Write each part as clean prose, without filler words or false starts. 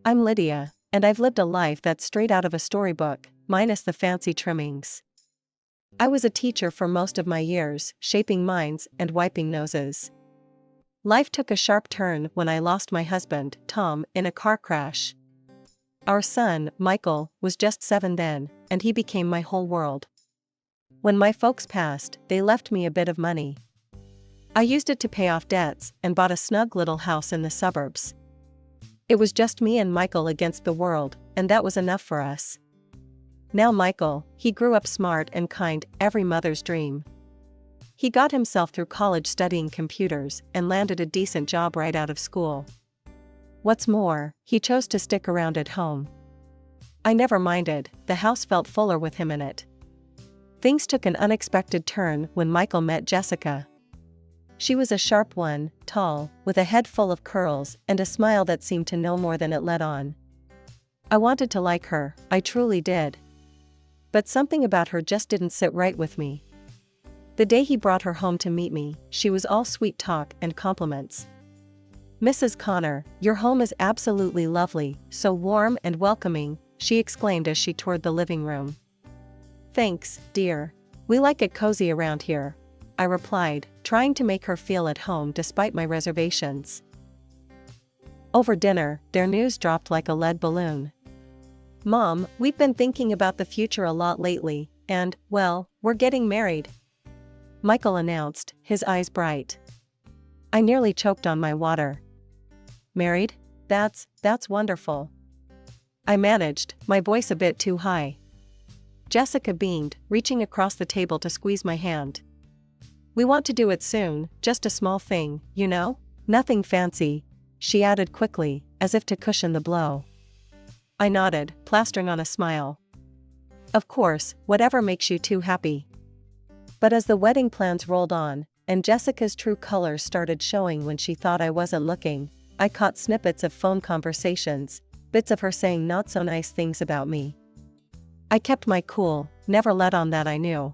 I'm Lydia, and I've lived a life that's straight out of a storybook, minus the fancy trimmings. I was a teacher for most of my years, shaping minds and wiping noses. Life took a sharp turn when I lost my husband, Tom, in a car crash. Our son, Michael, was just 7 then, and he became my whole world. When my folks passed, they left me a bit of money. I used it to pay off debts and bought a snug little house in the suburbs. It was just me and Michael against the world, and that was enough for us. Now Michael, he grew up smart and kind, every mother's dream. He got himself through college studying computers and landed a decent job right out of school. What's more, he chose to stick around at home. I never minded, the house felt fuller with him in it. Things took an unexpected turn when Michael met Jessica. She was a sharp one, tall, with a head full of curls and a smile that seemed to know more than it let on. I wanted to like her, I truly did. But something about her just didn't sit right with me. The day he brought her home to meet me, she was all sweet talk and compliments. "Mrs. Connor, your home is absolutely lovely, so warm and welcoming," she exclaimed as she toured the living room. "Thanks, dear. We like it cozy around here," I replied, trying to make her feel at home despite my reservations. Over dinner, their news dropped like a lead balloon. "Mom, we've been thinking about the future a lot lately, and, well, we're getting married," Michael announced, his eyes bright. I nearly choked on my water. "Married? That's wonderful." I managed, my voice a bit too high. Jessica beamed, reaching across the table to squeeze my hand. "We want to do it soon, just a small thing, you know? Nothing fancy," she added quickly, as if to cushion the blow. I nodded, plastering on a smile. "Of course, whatever makes you two happy." But as the wedding plans rolled on, and Jessica's true colors started showing when she thought I wasn't looking, I caught snippets of phone conversations, bits of her saying not so nice things about me. I kept my cool, never let on that I knew.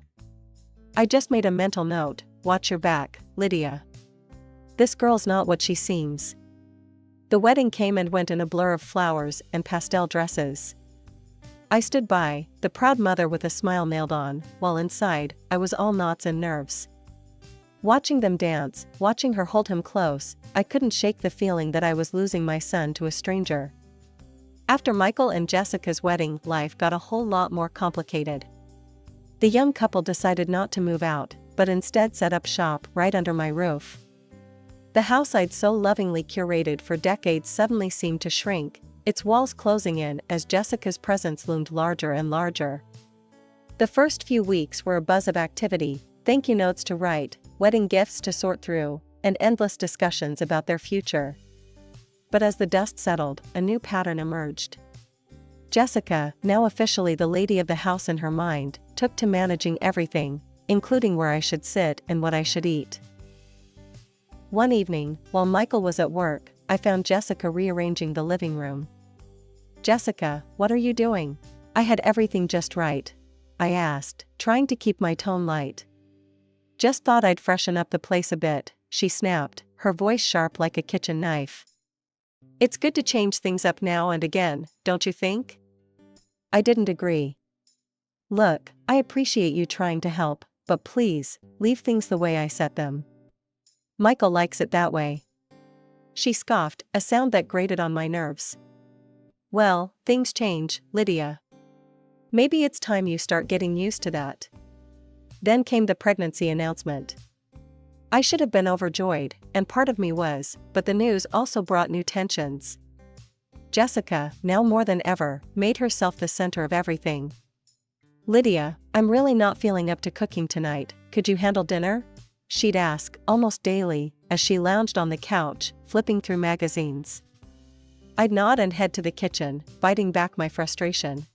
I just made a mental note, "Watch your back, Lydia. This girl's not what she seems." The wedding came and went in a blur of flowers and pastel dresses. I stood by, the proud mother with a smile nailed on, while inside, I was all knots and nerves. Watching them dance, watching her hold him close, I couldn't shake the feeling that I was losing my son to a stranger. After Michael and Jessica's wedding, life got a whole lot more complicated. The young couple decided not to move out, but instead set up shop right under my roof. The house I'd so lovingly curated for decades suddenly seemed to shrink, its walls closing in as Jessica's presence loomed larger and larger. The first few weeks were a buzz of activity, thank you notes to write, wedding gifts to sort through, and endless discussions about their future. But as the dust settled, a new pattern emerged. Jessica, now officially the lady of the house in her mind, took to managing everything, including where I should sit and what I should eat. One evening, while Michael was at work, I found Jessica rearranging the living room. "Jessica, what are you doing?" "I had everything just right," I asked, trying to keep my tone light. "Just thought I'd freshen up the place a bit," she snapped, her voice sharp like a kitchen knife. "It's good to change things up now and again, don't you think?" I didn't agree. "Look, I appreciate you trying to help, but please, leave things the way I set them. Michael likes it that way." She scoffed, a sound that grated on my nerves. "Well, things change, Lydia. Maybe it's time you start getting used to that." Then came the pregnancy announcement. I should have been overjoyed, and part of me was, but the news also brought new tensions. Jessica, now more than ever, made herself the center of everything. "Lydia, I'm really not feeling up to cooking tonight, could you handle dinner?" she'd ask, almost daily, as she lounged on the couch, flipping through magazines. I'd nod and head to the kitchen, biting back my frustration.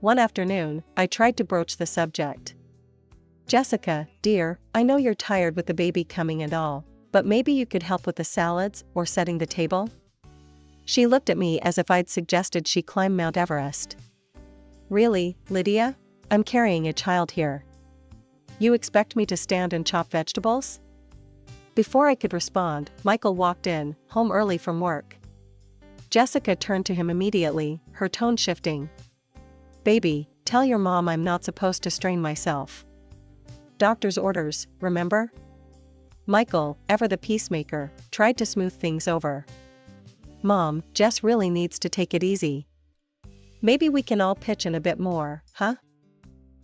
One afternoon, I tried to broach the subject. "Jessica, dear, I know you're tired with the baby coming and all, but maybe you could help with the salads or setting the table?" She looked at me as if I'd suggested she climb Mount Everest. "Really, Lydia? I'm carrying a child here. You expect me to stand and chop vegetables?" Before I could respond, Michael walked in, home early from work. Jessica turned to him immediately, her tone shifting. Baby, tell your mom I'm not supposed to strain myself. Doctor's orders, remember? Michael, ever the peacemaker, tried to smooth things over. Mom, Jess really needs to take it easy. Maybe we can all pitch in a bit more, huh?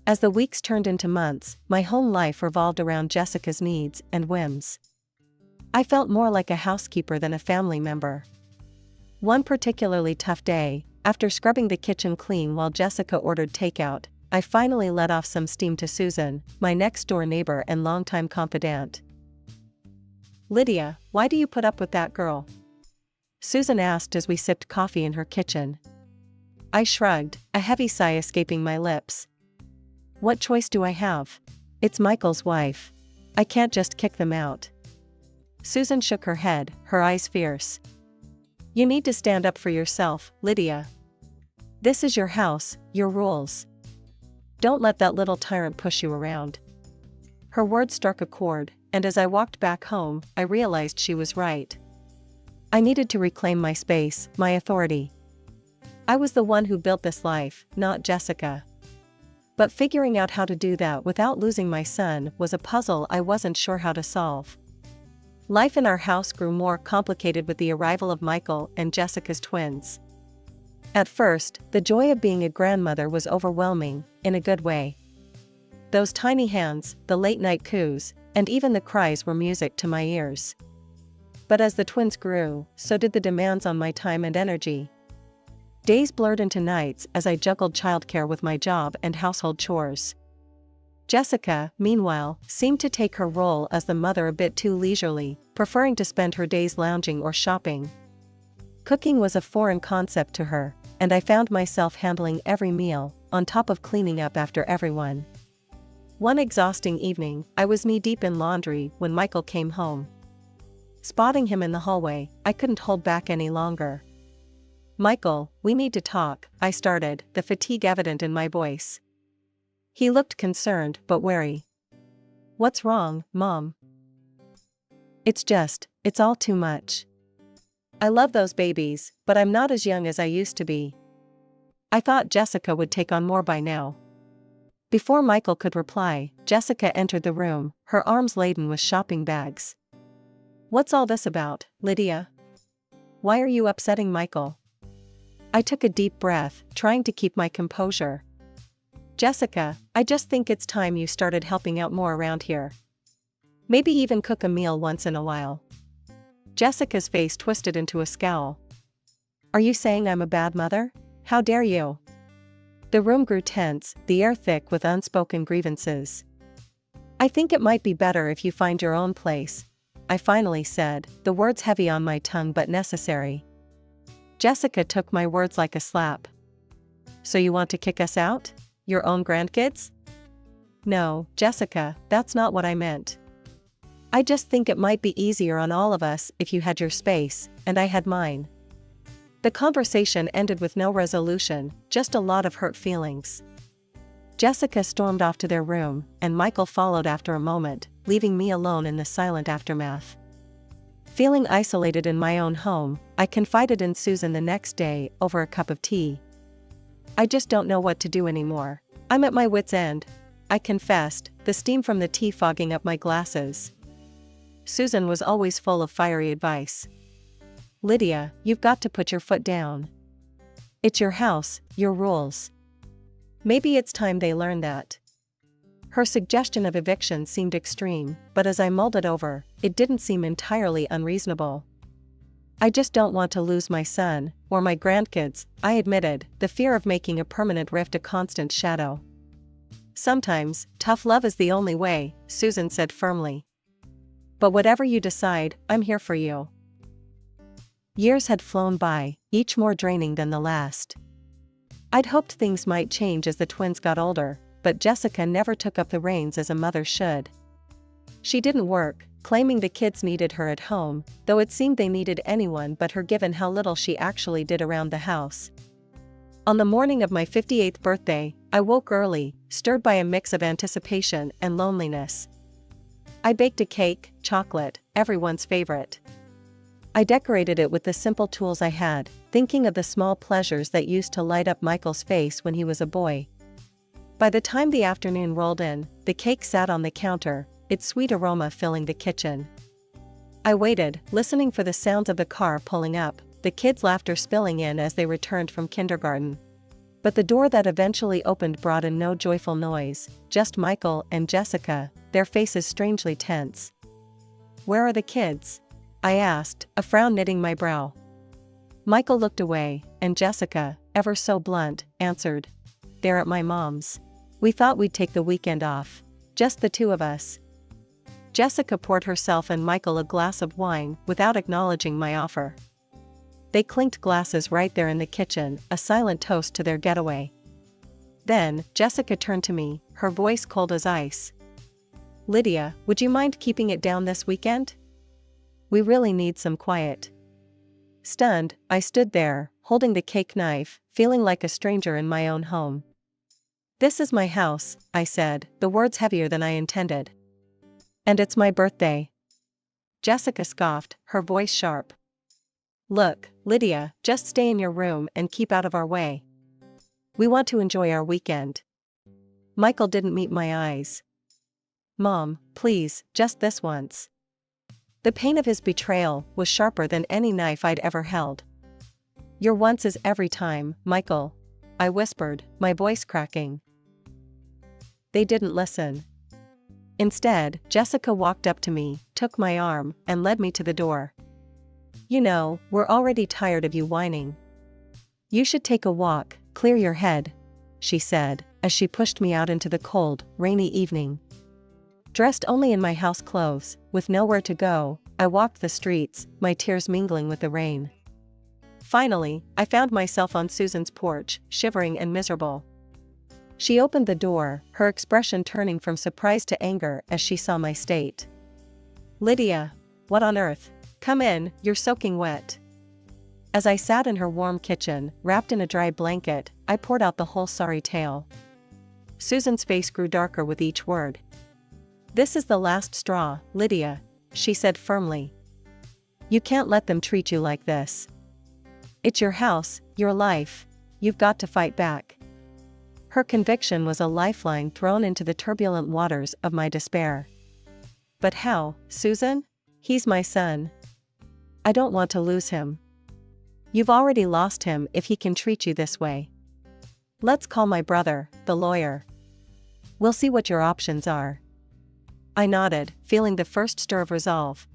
As the weeks turned into months, my home life revolved around Jessica's needs and whims. I felt more like a housekeeper than a family member. One particularly tough day, after scrubbing the kitchen clean while Jessica ordered takeout, I finally let off some steam to Susan, my next-door neighbor and longtime confidant. Lydia, why do you put up with that girl? Susan asked as we sipped coffee in her kitchen. I shrugged, a heavy sigh escaping my lips. What choice do I have? It's Michael's wife. I can't just kick them out. Susan shook her head, her eyes fierce. You need to stand up for yourself, Lydia. This is your house, your rules. Don't let that little tyrant push you around. Her words struck a chord, and as I walked back home, I realized she was right. I needed to reclaim my space, my authority. I was the one who built this life, not Jessica. But figuring out how to do that without losing my son was a puzzle I wasn't sure how to solve. Life in our house grew more complicated with the arrival of Michael and Jessica's twins. At first, the joy of being a grandmother was overwhelming, in a good way. Those tiny hands, the late-night coos, and even the cries were music to my ears. But as the twins grew, so did the demands on my time and energy. Days blurred into nights as I juggled childcare with my job and household chores. Jessica, meanwhile, seemed to take her role as the mother a bit too leisurely, preferring to spend her days lounging or shopping. Cooking was a foreign concept to her, and I found myself handling every meal, on top of cleaning up after everyone. One exhausting evening, I was knee-deep in laundry when Michael came home. Spotting him in the hallway, I couldn't hold back any longer. Michael, we need to talk, I started, the fatigue evident in my voice. He looked concerned but wary. What's wrong, Mom? It's all too much. I love those babies, but I'm not as young as I used to be. I thought Jessica would take on more by now. Before Michael could reply, Jessica entered the room, her arms laden with shopping bags. What's all this about, Lydia? Why are you upsetting Michael? I took a deep breath, trying to keep my composure. Jessica, I just think it's time you started helping out more around here. Maybe even cook a meal once in a while. Jessica's face twisted into a scowl. Are you saying I'm a bad mother? How dare you? The room grew tense, the air thick with unspoken grievances. I think it might be better if you find your own place, I finally said, the words heavy on my tongue but necessary. Jessica took my words like a slap. So you want to kick us out? Your own grandkids? No, Jessica, that's not what I meant. I just think it might be easier on all of us if you had your space, and I had mine. The conversation ended with no resolution, just a lot of hurt feelings. Jessica stormed off to their room, and Michael followed after a moment, leaving me alone in the silent aftermath. Feeling isolated in my own home, I confided in Susan the next day over a cup of tea. I just don't know what to do anymore. I'm at my wit's end, I confessed, the steam from the tea fogging up my glasses. Susan was always full of fiery advice. Lydia, you've got to put your foot down. It's your house, your rules. Maybe it's time they learn that. Her suggestion of eviction seemed extreme, but as I mulled it over, it didn't seem entirely unreasonable. I just don't want to lose my son, or my grandkids, I admitted, the fear of making a permanent rift a constant shadow. Sometimes, tough love is the only way, Susan said firmly. But whatever you decide, I'm here for you. Years had flown by, each more draining than the last. I'd hoped things might change as the twins got older, but Jessica never took up the reins as a mother should. She didn't work, claiming the kids needed her at home, though it seemed they needed anyone but her given how little she actually did around the house. On the morning of my 58th birthday, I woke early, stirred by a mix of anticipation and loneliness. I baked a cake, chocolate, everyone's favorite. I decorated it with the simple tools I had, thinking of the small pleasures that used to light up Michael's face when he was a boy. By the time the afternoon rolled in, the cake sat on the counter, its sweet aroma filling the kitchen. I waited, listening for the sounds of the car pulling up, the kids' laughter spilling in as they returned from kindergarten. But the door that eventually opened brought in no joyful noise, just Michael and Jessica, their faces strangely tense. "Where are the kids?" I asked, a frown knitting my brow. Michael looked away, and Jessica, ever so blunt, answered, "They're at my mom's. We thought we'd take the weekend off. Just the two of us." Jessica poured herself and Michael a glass of wine without acknowledging my offer. They clinked glasses right there in the kitchen, a silent toast to their getaway. Then, Jessica turned to me, her voice cold as ice. "Lydia, would you mind keeping it down this weekend? We really need some quiet." Stunned, I stood there, holding the cake knife, feeling like a stranger in my own home. "This is my house," I said, the words heavier than I intended. "And it's my birthday." Jessica scoffed, her voice sharp. "Look, Lydia, just stay in your room and keep out of our way. We want to enjoy our weekend." Michael didn't meet my eyes. "Mom, please, just this once." The pain of his betrayal was sharper than any knife I'd ever held. "Your once is every time, Michael," I whispered, my voice cracking. They didn't listen. Instead, Jessica walked up to me, took my arm, and led me to the door. "You know, we're already tired of you whining. You should take a walk, clear your head," she said, as she pushed me out into the cold, rainy evening. Dressed only in my house clothes, with nowhere to go, I walked the streets, my tears mingling with the rain. Finally, I found myself on Susan's porch, shivering and miserable. She opened the door, her expression turning from surprise to anger as she saw my state. "Lydia, what on earth? Come in, you're soaking wet." As I sat in her warm kitchen, wrapped in a dry blanket, I poured out the whole sorry tale. Susan's face grew darker with each word. "This is the last straw, Lydia," she said firmly. "You can't let them treat you like this. It's your house, your life. You've got to fight back." Her conviction was a lifeline thrown into the turbulent waters of my despair. "But how, Susan? He's my son. I don't want to lose him." "You've already lost him if he can treat you this way. Let's call my brother, the lawyer. We'll see what your options are." I nodded, feeling the first stir of resolve.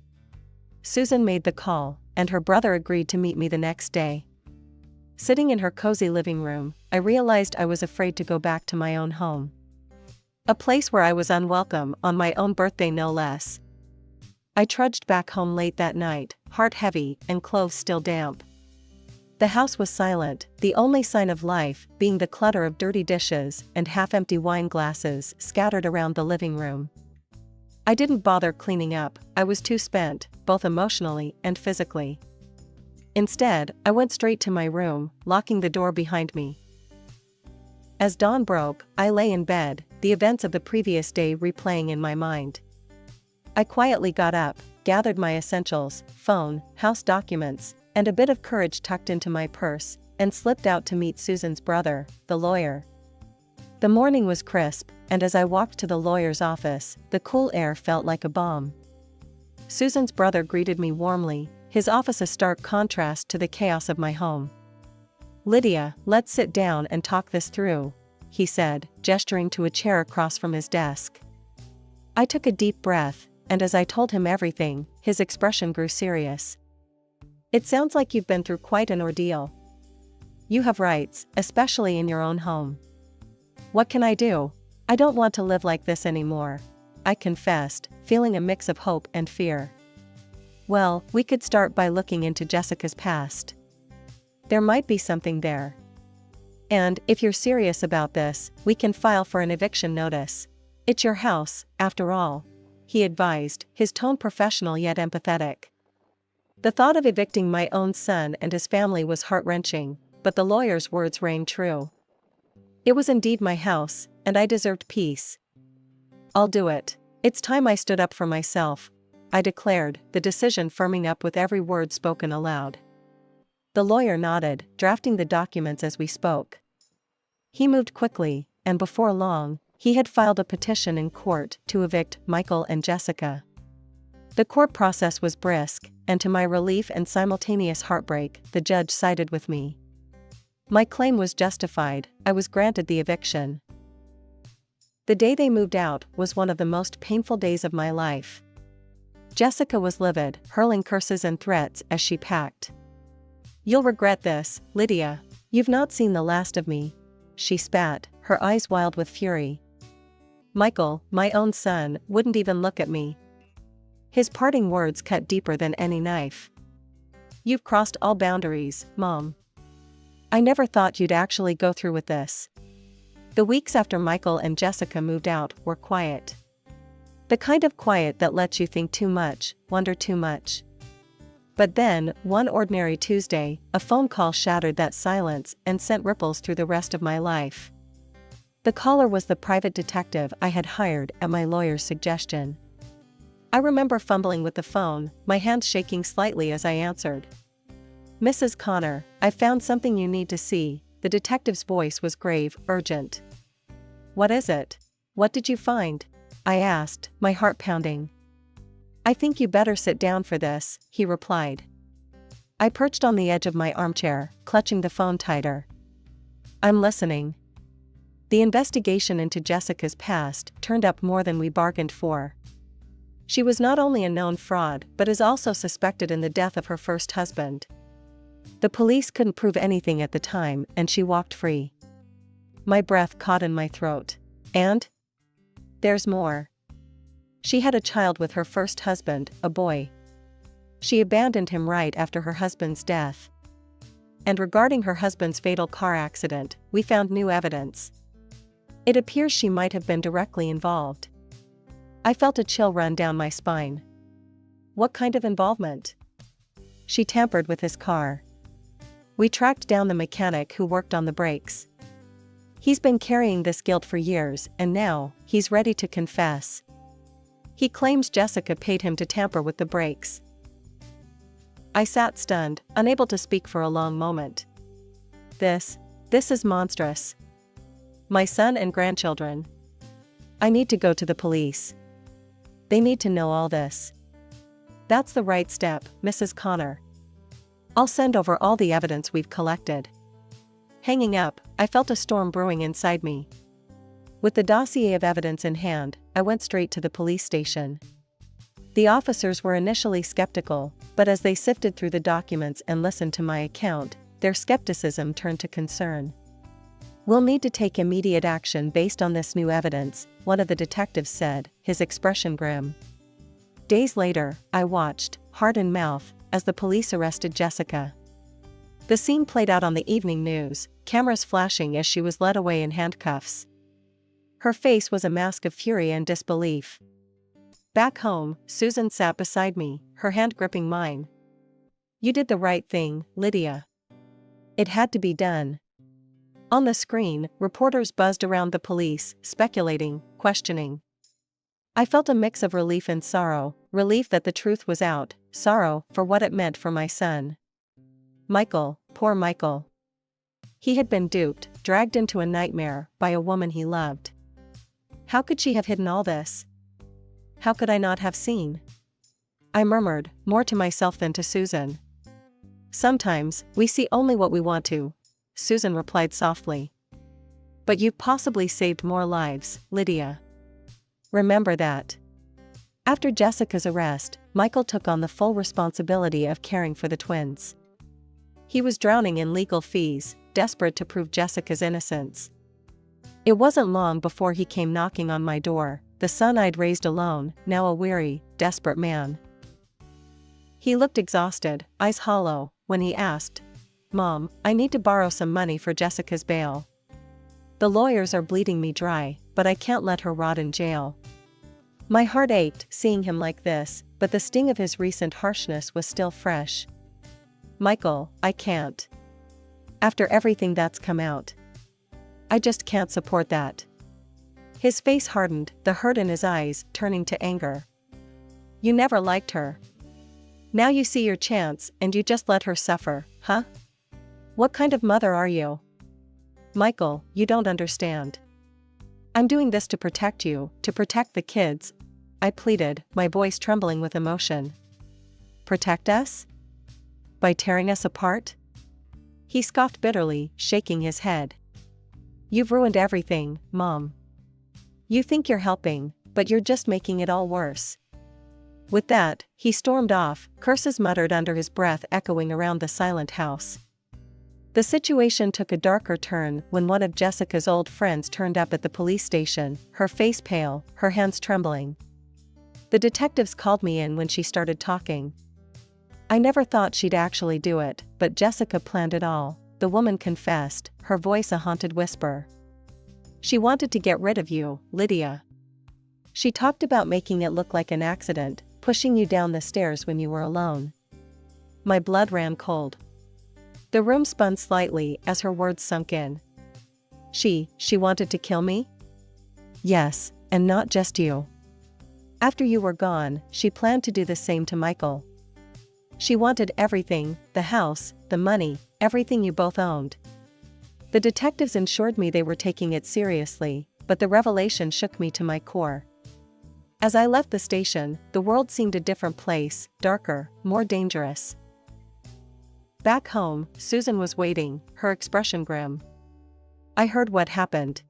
Susan made the call, and her brother agreed to meet me the next day. Sitting in her cozy living room, I realized I was afraid to go back to my own home. A place where I was unwelcome on my own birthday no less. I trudged back home late that night, heart heavy and clothes still damp. The house was silent, the only sign of life being the clutter of dirty dishes and half-empty wine glasses scattered around the living room. I didn't bother cleaning up, I was too spent, both emotionally and physically. Instead, I went straight to my room, locking the door behind me. As dawn broke, I lay in bed, the events of the previous day replaying in my mind. I quietly got up, gathered my essentials, phone, house documents, and a bit of courage tucked into my purse, and slipped out to meet Susan's brother, the lawyer. The morning was crisp, and as I walked to the lawyer's office, the cool air felt like a balm. Susan's brother greeted me warmly, his office a stark contrast to the chaos of my home. "Lydia, let's sit down and talk this through," he said, gesturing to a chair across from his desk. I took a deep breath, and as I told him everything, his expression grew serious. "It sounds like you've been through quite an ordeal. You have rights, especially in your own home." "What can I do? I don't want to live like this anymore," I confessed, feeling a mix of hope and fear. "Well, we could start by looking into Jessica's past. There might be something there. And, if you're serious about this, we can file for an eviction notice. It's your house, after all," he advised, his tone professional yet empathetic. The thought of evicting my own son and his family was heart-wrenching, but the lawyer's words rang true. It was indeed my house, and I deserved peace. "I'll do it. It's time I stood up for myself," I declared, the decision firming up with every word spoken aloud. The lawyer nodded, drafting the documents as we spoke. He moved quickly, and before long, he had filed a petition in court to evict Michael and Jessica. The court process was brisk, and to my relief and simultaneous heartbreak, the judge sided with me. My claim was justified. I was granted the eviction. The day they moved out was one of the most painful days of my life. Jessica was livid, hurling curses and threats as she packed. "You'll regret this, Lydia. You've not seen the last of me," she spat, her eyes wild with fury. Michael, my own son, wouldn't even look at me. His parting words cut deeper than any knife. "You've crossed all boundaries, Mom. I never thought you'd actually go through with this." The weeks after Michael and Jessica moved out were quiet. The kind of quiet that lets you think too much, wonder too much. But then, one ordinary Tuesday, a phone call shattered that silence and sent ripples through the rest of my life. The caller was the private detective I had hired at my lawyer's suggestion. I remember fumbling with the phone, my hands shaking slightly as I answered. "Mrs. Connor, I've found something you need to see." The detective's voice was grave, urgent. "What is it? What did you find?" I asked, my heart pounding. "I think you better sit down for this," he replied. I perched on the edge of my armchair, clutching the phone tighter. "I'm listening." The investigation into Jessica's past turned up more than we bargained for. She was not only a known fraud but is also suspected in the death of her first husband. The police couldn't prove anything at the time, and she walked free. My breath caught in my throat. And? There's more. She had a child with her first husband, a boy. She abandoned him right after her husband's death. And regarding her husband's fatal car accident, we found new evidence. It appears she might have been directly involved. I felt a chill run down my spine. What kind of involvement? She tampered with his car. We tracked down the mechanic who worked on the brakes. He's been carrying this guilt for years, and now, he's ready to confess. He claims Jessica paid him to tamper with the brakes. I sat stunned, unable to speak for a long moment. This is monstrous. My son and grandchildren. I need to go to the police. They need to know all this. That's the right step, Mrs. Connor. I'll send over all the evidence we've collected. Hanging up, I felt a storm brewing inside me. With the dossier of evidence in hand, I went straight to the police station. The officers were initially skeptical, but as they sifted through the documents and listened to my account, their skepticism turned to concern. "We'll need to take immediate action based on this new evidence," one of the detectives said, his expression grim. Days later, I watched, heart in mouth, as the police arrested Jessica. The scene played out on the evening news, cameras flashing as she was led away in handcuffs. Her face was a mask of fury and disbelief. Back home, Susan sat beside me, her hand gripping mine. "You did the right thing, Lydia. It had to be done." On the screen, reporters buzzed around the police, speculating, questioning. I felt a mix of relief and sorrow, relief that the truth was out, sorrow for what it meant for my son. Michael, poor Michael. He had been duped, dragged into a nightmare, by a woman he loved. How could she have hidden all this? How could I not have seen? I murmured, more to myself than to Susan. "Sometimes, we see only what we want to," Susan replied softly. "But you've possibly saved more lives, Lydia. Remember that." After Jessica's arrest, Michael took on the full responsibility of caring for the twins. He was drowning in legal fees, desperate to prove Jessica's innocence. It wasn't long before he came knocking on my door, the son I'd raised alone, now a weary, desperate man. He looked exhausted, eyes hollow, when he asked, "Mom, I need to borrow some money for Jessica's bail. The lawyers are bleeding me dry, but I can't let her rot in jail." My heart ached seeing him like this, but the sting of his recent harshness was still fresh. "Michael, I can't. After everything that's come out. I just can't support that." His face hardened, the hurt in his eyes turning to anger. "You never liked her. Now you see your chance and you just let her suffer, huh?" What kind of mother are you? Michael, you don't understand. I'm doing this to protect you, to protect the kids, I pleaded, my voice trembling with emotion. Protect us? By tearing us apart? He scoffed bitterly, shaking his head. You've ruined everything, Mom. You think you're helping, but you're just making it all worse. With that, he stormed off, curses muttered under his breath echoing around the silent house. The situation took a darker turn when one of Jessica's old friends turned up at the police station, her face pale, her hands trembling. The detectives called me in when she started talking. I never thought she'd actually do it, but Jessica planned it all, the woman confessed, her voice a haunted whisper. She wanted to get rid of you, Lydia. She talked about making it look like an accident, pushing you down the stairs when you were alone. My blood ran cold. The room spun slightly as her words sunk in. She wanted to kill me? Yes, and not just you. After you were gone, she planned to do the same to Michael. She wanted everything, the house, the money, everything you both owned. The detectives assured me they were taking it seriously, but the revelation shook me to my core. As I left the station, the world seemed a different place, darker, more dangerous. Back home, Susan was waiting, her expression grim. I heard what happened.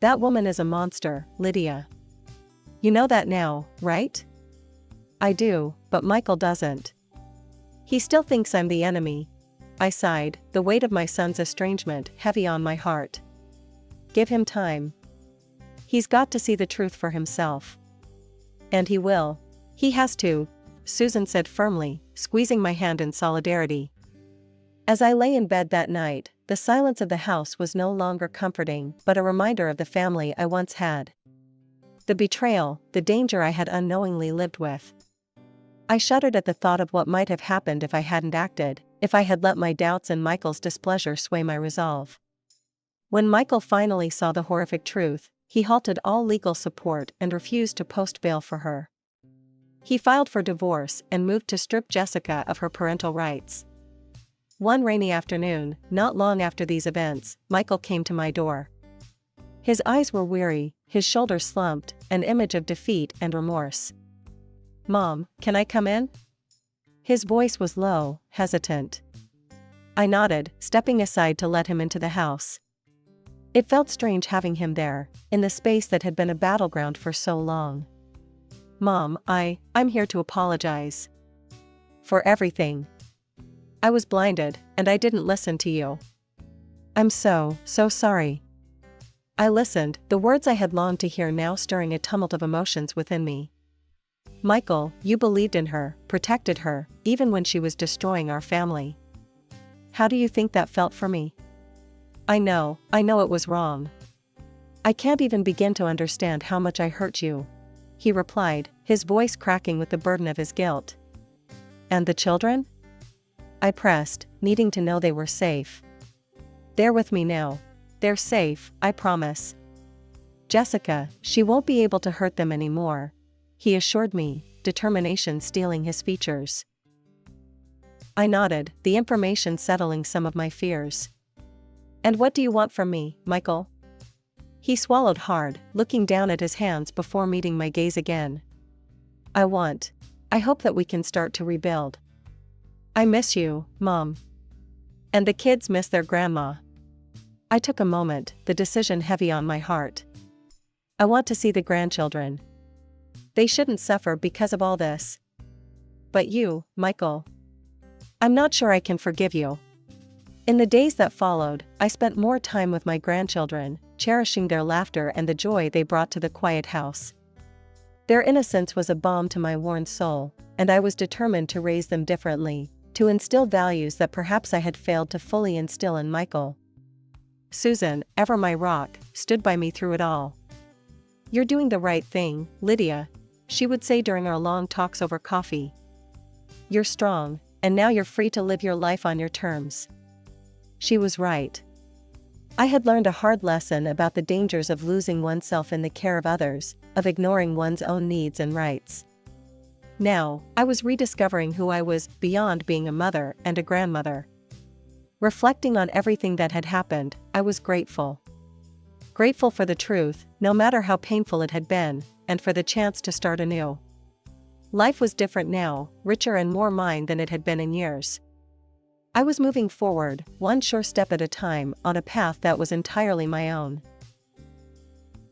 That woman is a monster, Lydia. You know that now, right? I do, but Michael doesn't. He still thinks I'm the enemy. I sighed, the weight of my son's estrangement heavy on my heart. Give him time. He's got to see the truth for himself. And he will. He has to, Susan said firmly, squeezing my hand in solidarity. As I lay in bed that night, the silence of the house was no longer comforting, but a reminder of the family I once had. The betrayal, the danger I had unknowingly lived with. I shuddered at the thought of what might have happened if I hadn't acted, if I had let my doubts and Michael's displeasure sway my resolve. When Michael finally saw the horrific truth, he halted all legal support and refused to post bail for her. He filed for divorce and moved to strip Jessica of her parental rights. One rainy afternoon, not long after these events, Michael came to my door. His eyes were weary, his shoulders slumped, an image of defeat and remorse. Mom, can I come in? His voice was low, hesitant. I nodded, stepping aside to let him into the house. It felt strange having him there, in the space that had been a battleground for so long. Mom, I'm here to apologize. For everything. I was blinded, and I didn't listen to you. I'm so sorry. I listened, the words I had longed to hear now stirring a tumult of emotions within me. Michael, you believed in her, protected her, even when she was destroying our family. How do you think that felt for me? I know it was wrong. I can't even begin to understand how much I hurt you, he replied, his voice cracking with the burden of his guilt. And the children? I pressed, needing to know they were safe. They're with me now. They're safe, I promise. Jessica, she won't be able to hurt them anymore, he assured me, determination stealing his features. I nodded, the information settling some of my fears. And what do you want from me, Michael? He swallowed hard, looking down at his hands before meeting my gaze again. I hope that we can start to rebuild. I miss you, Mom. And the kids miss their grandma. I took a moment, the decision heavy on my heart. I want to see the grandchildren. They shouldn't suffer because of all this. But you, Michael. I'm not sure I can forgive you. In the days that followed, I spent more time with my grandchildren, cherishing their laughter and the joy they brought to the quiet house. Their innocence was a balm to my worn soul, and I was determined to raise them differently, to instill values that perhaps I had failed to fully instill in Michael. Susan, ever my rock, stood by me through it all. You're doing the right thing, Lydia, she would say during our long talks over coffee. You're strong, and now you're free to live your life on your terms. She was right. I had learned a hard lesson about the dangers of losing oneself in the care of others, of ignoring one's own needs and rights. Now, I was rediscovering who I was beyond being a mother and a grandmother. Reflecting on everything that had happened, I was grateful. Grateful for the truth, no matter how painful it had been, and for the chance to start anew. Life was different now, richer and more mine than it had been in years. I was moving forward, one sure step at a time, on a path that was entirely my own.